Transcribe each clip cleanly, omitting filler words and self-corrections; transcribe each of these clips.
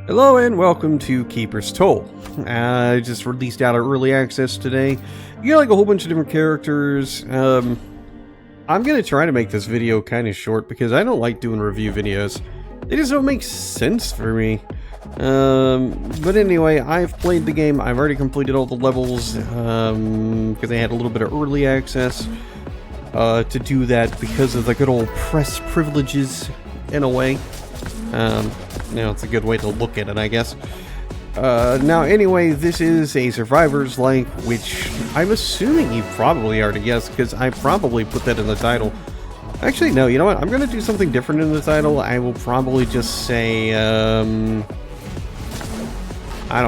Hello and welcome to Keeper's Toll. I just released out of early access today. You get like a whole bunch of different characters. I'm gonna try to make this video kind of short because I don't like doing review videos. They just don't make sense for me. But anyway, I've played the game. I've already completed all the levels because I had a little bit of early access to do that because of the good old press privileges in a way. It's a good way to look at it, I guess. Now, anyway, this is a Survivors-like, which I'm assuming you probably already guessed, because I probably put that in the title. Actually, no, you know what? I'm going to do something different in the title. I will probably just say, I don't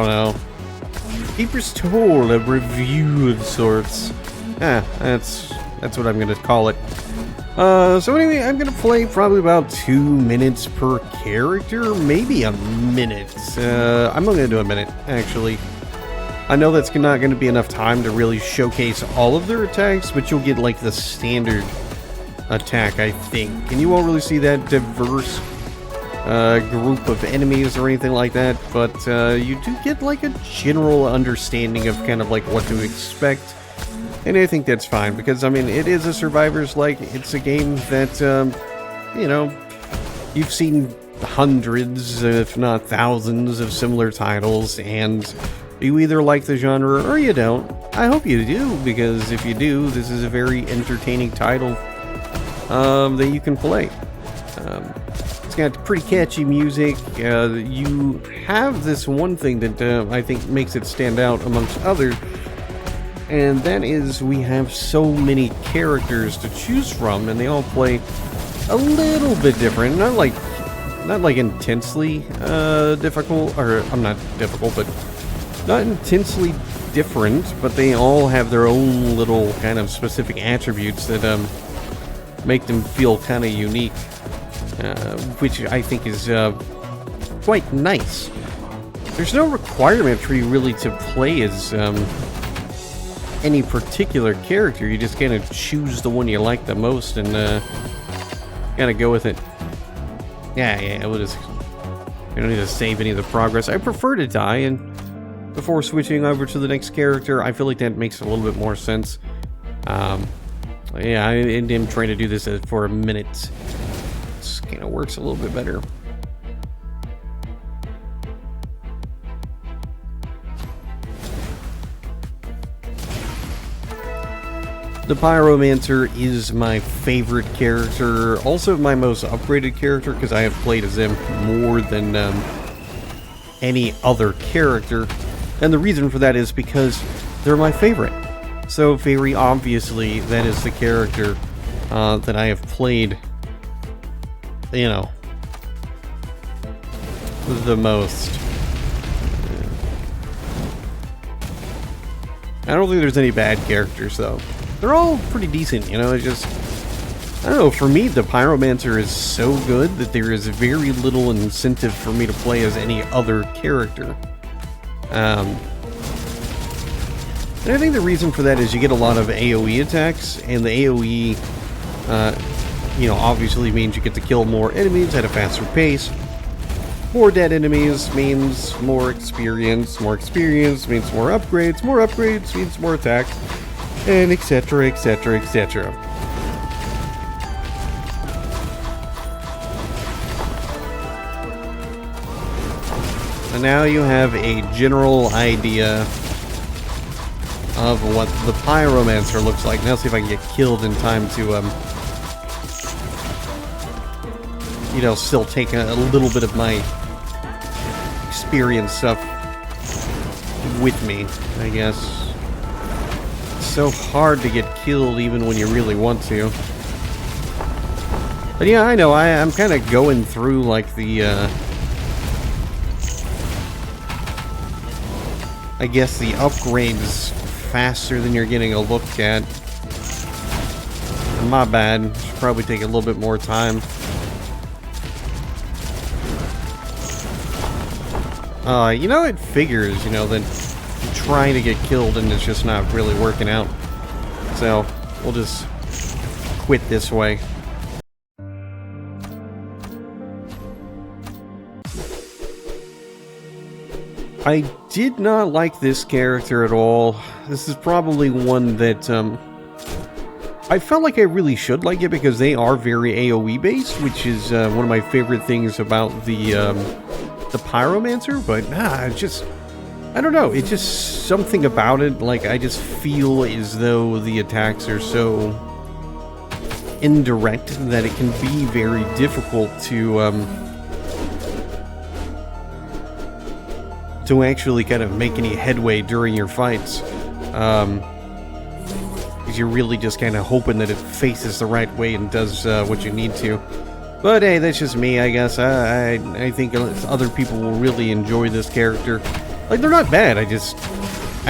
know. Keeper's Toll, a review of sorts. That's what I'm going to call it. So anyway, I'm gonna play probably about 2 minutes per character, maybe a minute. I'm only gonna do a minute, actually. I know that's not gonna be enough time to really showcase all of their attacks, but you'll get like the standard attack, I think. And you won't really see that diverse group of enemies or anything like that, but you do get like a general understanding of kind of like what to expect. And I think that's fine, because, I mean, it is a Survivors-like. It's a game that, you've seen hundreds, if not thousands, of similar titles, and you either like the genre or you don't. I hope you do, because if you do, this is a very entertaining title that you can play. It's got pretty catchy music. You have this one thing that I think makes it stand out amongst others, and that is we have so many characters to choose from, and they all play a little bit different. Not like intensely difficult, or I'm not difficult, but not intensely different, but they all have their own little kind of specific attributes that make them feel kind of unique, which I think is quite nice. There's no requirement for you really to play as any particular character. You just kind of choose the one you like the most and kind of go with it. Yeah, we don't need to save any of the progress. I prefer to die and before switching over to the next character. I feel like that makes a little bit more sense. Yeah, I am trying to do this for a minute. It kind of works a little bit better. The Pyromancer is my favorite character, also my most upgraded character, because I have played as him more than any other character. And the reason for that is because they're my favorite. So very obviously, that is the character that I have played, the most. I don't think there's any bad characters, though. They're all pretty decent, it's just, I don't know, for me, the Pyromancer is so good that there is very little incentive for me to play as any other character. And I think the reason for that is you get a lot of AoE attacks, and the AoE, obviously means you get to kill more enemies at a faster pace. More dead enemies means more experience means more upgrades means more attack, and etc, etc, etc. And now you have a general idea of what the Pyromancer looks like. Now see if I can get killed in time to, still take a little bit of my experience stuff with me, I guess. So hard to get killed even when you really want to. But yeah, I know, I'm kind of going through like the I guess the upgrades faster than you're getting a look at. My bad, should probably take a little bit more time. It figures, that trying to get killed and it's just not really working out. So we'll just quit this way. I did not like this character at all. This is probably one that I felt like I really should like it because they are very AoE based, which is one of my favorite things about the Pyromancer. But I don't know. It's just something about it. Like, I just feel as though the attacks are so indirect that it can be very difficult to actually kind of make any headway during your fights. Because you're really just kind of hoping that it faces the right way and does what you need to. But hey, that's just me, I guess. I think other people will really enjoy this character. Like, they're not bad, I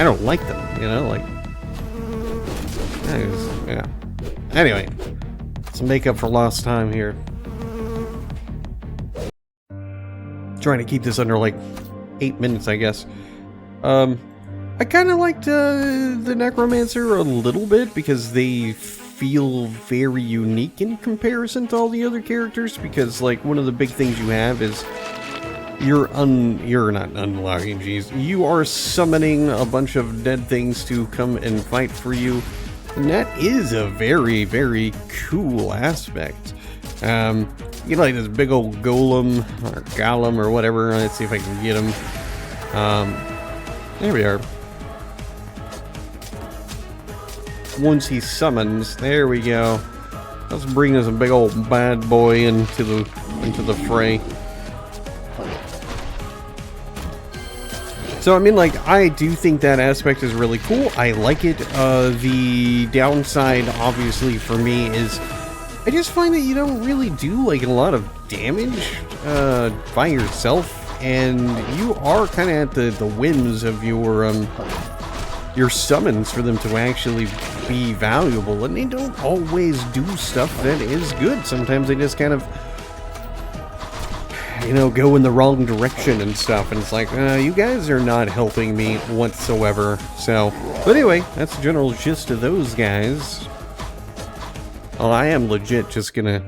don't like them, you know, like... yeah. Anyway, let's make up for lost time here. Trying to keep this under, like, 8 minutes, I guess. I kind of liked the Necromancer a little bit because they feel very unique in comparison to all the other characters. Because, like, one of the big things you have is you're not unlocking, geez. You are summoning a bunch of dead things to come and fight for you. And that is a very, very cool aspect. You know, like this big old golem, or golem, or whatever. Let's see if I can get him. There we are. Once he summons, there we go. Let's bring this big old bad boy into the fray. So, I mean, like, I do think that aspect is really cool. I like it. The downside, obviously, for me is I just find that you don't really do, like, a lot of damage by yourself. And you are kind of at the whims of your summons for them to actually be valuable. And they don't always do stuff that is good. Sometimes they just kind of, you know, go in the wrong direction and stuff, and it's like, you guys are not helping me whatsoever. So, but anyway, that's the general gist of those guys. Well, I am legit just gonna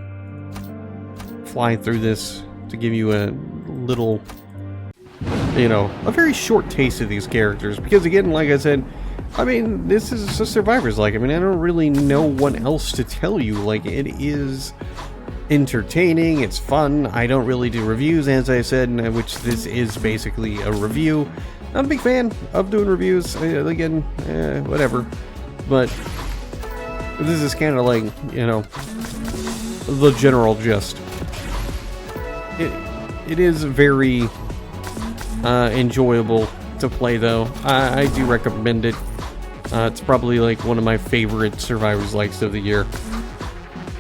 fly through this to give you a little, you know, a very short taste of these characters, because again, like I said, I mean, this is a Survivor's like, I mean, I don't really know what else to tell you. Like, it is entertaining, it's fun. I don't really do reviews, as I said, which this is basically a review. Not a big fan of doing reviews, again, whatever. But this is kind of like, you know, the general gist. It is very enjoyable to play, though. I do recommend it. It's probably like one of my favorite Survivor's likes of the year.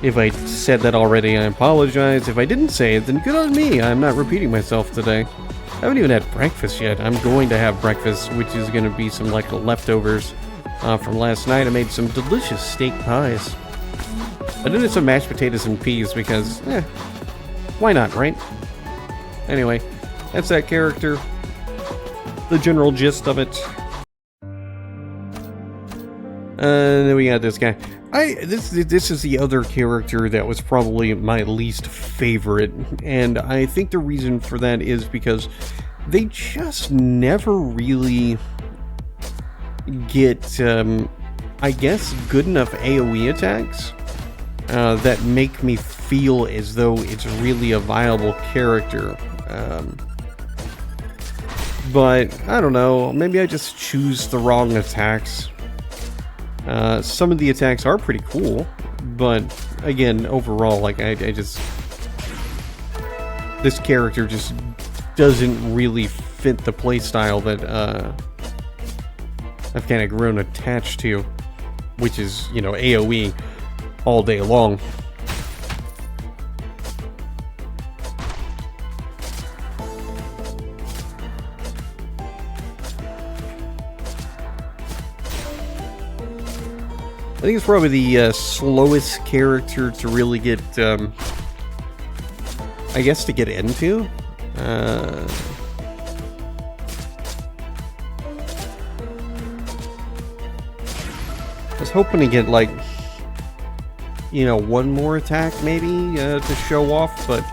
If I said that already, I apologize. If I didn't say it, then good on me. I'm not repeating myself today. I haven't even had breakfast yet. I'm going to have breakfast, which is going to be some like leftovers from last night. I made some delicious steak pies. I did some mashed potatoes and peas because, why not, right? Anyway, that's that character. The general gist of it. Then we got this guy. This is the other character that was probably my least favorite, and I think the reason for that is because they just never really get, I guess, good enough AoE attacks that make me feel as though it's really a viable character. But I don't know, maybe I just choose the wrong attacks. Some of the attacks are pretty cool, but again, overall, like, I just... This character just doesn't really fit the playstyle that, I've kind of grown attached to, which is, you know, AoE all day long. I think it's probably the slowest character to really get, I guess, to get into. I was hoping to get, like, you know, one more attack maybe to show off, but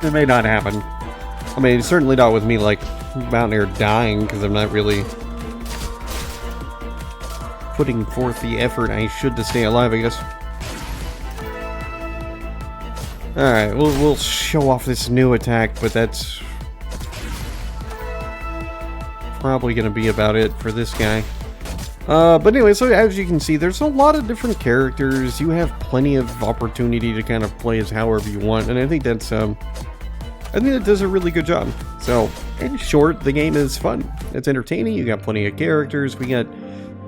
It may not happen. I mean, certainly not with me, like, out there dying, because I'm not really putting forth the effort I should to stay alive, I guess. Alright, we'll show off this new attack, but that's probably going to be about it for this guy. But anyway, so as you can see, there's a lot of different characters. You have plenty of opportunity to kind of play as however you want, and I think that's, I think it does a really good job. So, in short, the game is fun. It's entertaining, you got plenty of characters, we got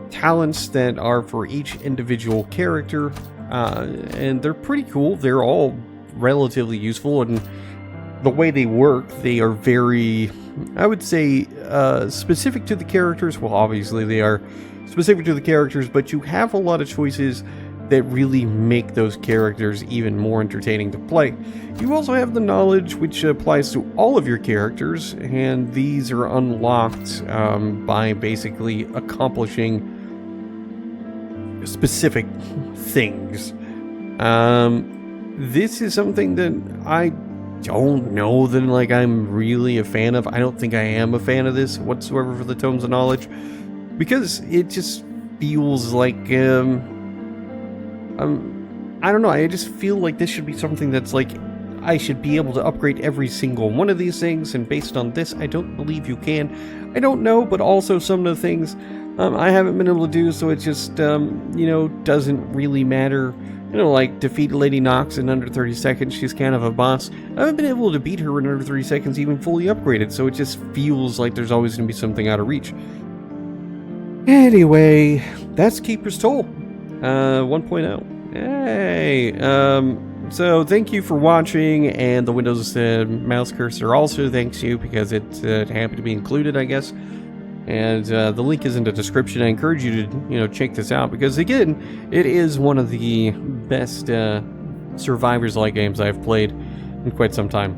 talents that are for each individual character, and they're pretty cool. They're all relatively useful, and the way they work, they are very, I would say, specific to the characters. Well, obviously they are specific to the characters, but you have a lot of choices that really make those characters even more entertaining to play. You also have the knowledge, which applies to all of your characters, and these are unlocked by basically accomplishing specific things. This is something that I don't know that like I'm really a fan of. I don't think I am a fan of this whatsoever for the Tomes of Knowledge, because it just feels like I don't know, I just feel like this should be something that's like I should be able to upgrade every single one of these things, and based on this I don't believe you can. I don't know, but also some of the things I haven't been able to do, so it just you know, doesn't really matter. You know, like defeat Lady Nox in under 30 seconds. She's kind of a boss. I haven't been able to beat her in under 30 seconds, even fully upgraded, so it just feels like there's always going to be something out of reach. Anyway, that's Keeper's Toll 1.0. Hey, so thank you for watching, and the Windows mouse cursor also thanks you, because it happened to be included, I guess. And the link is in the description. I encourage you to, you know, check this out, because again, it is one of the best Survivors-like games I've played in quite some time.